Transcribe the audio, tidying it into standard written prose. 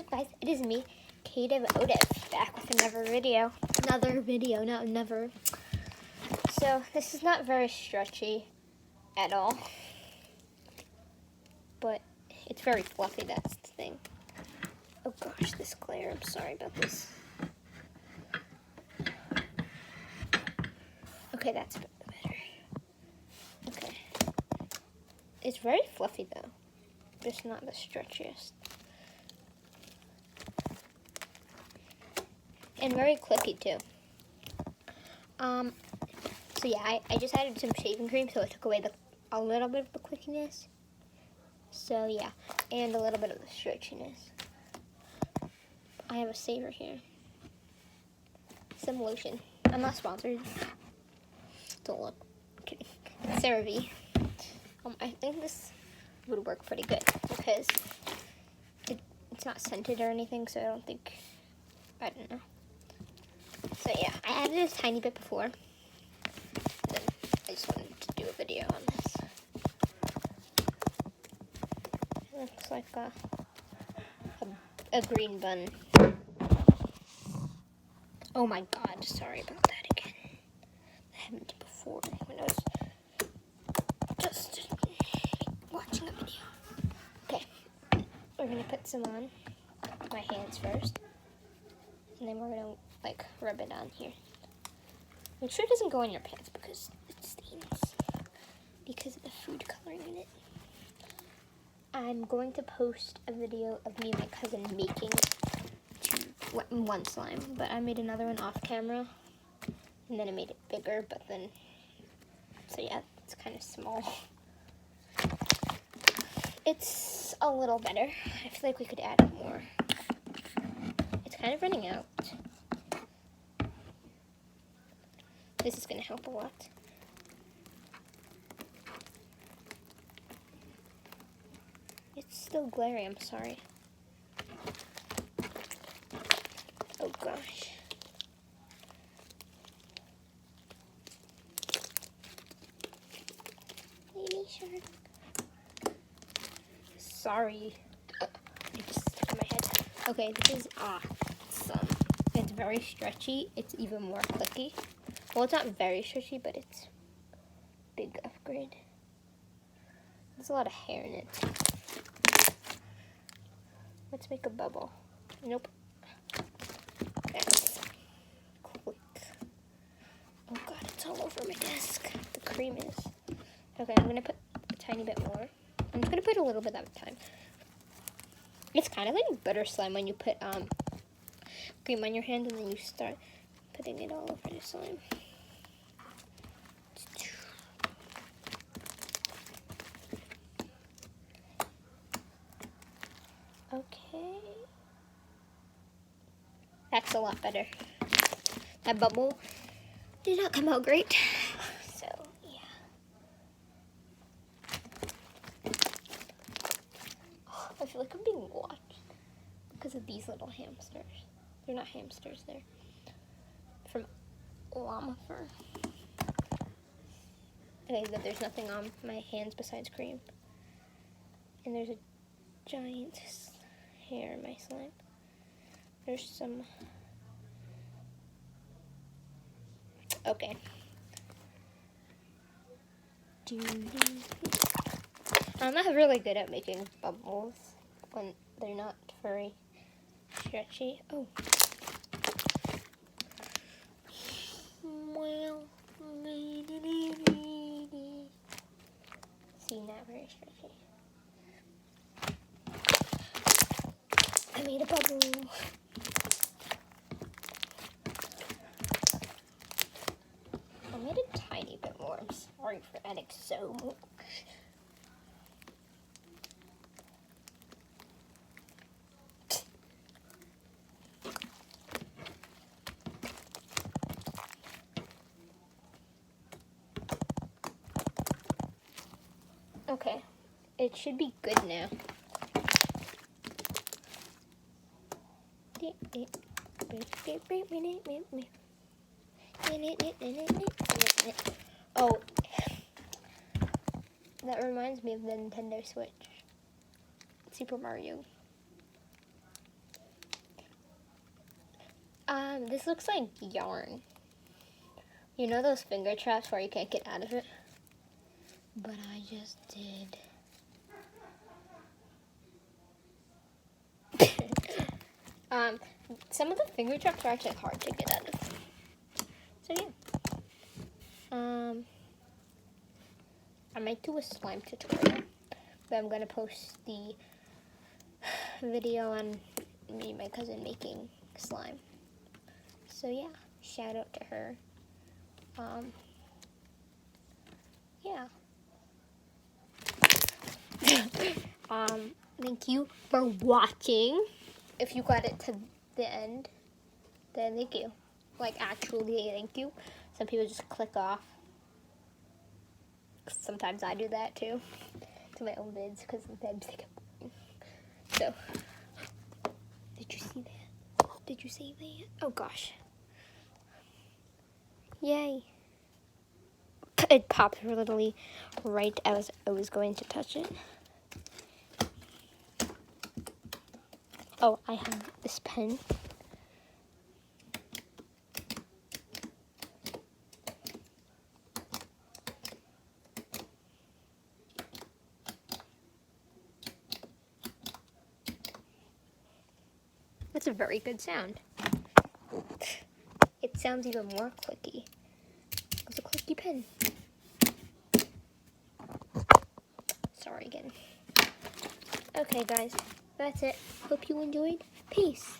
up, guys? It is me, Creative Otis, back with another video. So, this is not very stretchy at all. But it's very fluffy, that's the thing. Oh gosh, this glare, I'm sorry about this. Okay, that's a bit better. Okay. It's very fluffy though. Just not the stretchiest. And very clicky too. So yeah, I just added some shaving cream, so it took away a little bit of the clickiness. So yeah, and a little bit of the stretchiness. I have a saver here. Some lotion. I'm not sponsored. Don't look. I'm kidding. It's CeraVe. I think this would work pretty good because it's not scented or anything, so I don't know. So yeah, I added a tiny bit before. Then I just wanted to do a video on this. It looks like a green bun. Oh my god, sorry about that again. That happened before when I was just watching a video. Okay, we're gonna put some on my hands first. And then we're gonna rub it on here. Make sure it doesn't go in your pants because it stains. Because of the food coloring in it. I'm going to post a video of me and my cousin making one slime, but I made another one off camera, and then I made it bigger, but then, so yeah, it's kind of small. It's a little better. I feel like we could add more. It's kind of running out. This is going to help a lot. It's still glary, I'm sorry. Oh gosh. Baby shark. Sorry. It just stuck in my head. Okay, this is awesome. It's very stretchy. It's even more clicky. Well, it's not very stretchy, but it's a big upgrade. There's a lot of hair in it. Let's make a bubble. Nope. That's quick. Oh god, it's all over my desk. The cream is. Okay, I'm gonna put a tiny bit more. I'm just gonna put a little bit at a time. It's kind of like butter slime when you put cream on your hand and then you start putting it all over the slime. Okay. That's a lot better. That bubble did not come out great. So, yeah. Oh, I feel like I'm being watched because of these little hamsters. They're not hamsters, they're from llama fur. Okay, but there's nothing on my hands besides cream. And there's a giant hair in my slime. There's some. Okay. I'm not really good at making bubbles when they're not very stretchy. Oh. See, not very stretchy. I made a bubble. I made a tiny bit more. I'm sorry for adding so much. Okay, it should be good now. Oh, that reminds me of the Nintendo Switch. Super Mario. This looks like yarn. You know those finger traps where you can't get out of it? But I just did. Some of the finger traps are actually hard to get out of. So yeah. I might do a slime tutorial, but I'm gonna post the video on me and my cousin making slime. So yeah, shout out to her. Yeah. Thank you for watching. If you got it to the end, then thank you. Like, actually, thank you. Some people just click off. Sometimes I do that too, to my own vids, because sometimes they get boring. So, did you see that? Did you see that? Oh gosh. Yay. It popped literally right as I was going to touch it. Oh, I have this pen. That's a very good sound. It sounds even more clicky. It's a clicky pen. Sorry again. Okay, guys, that's it. Hope you enjoyed. Peace.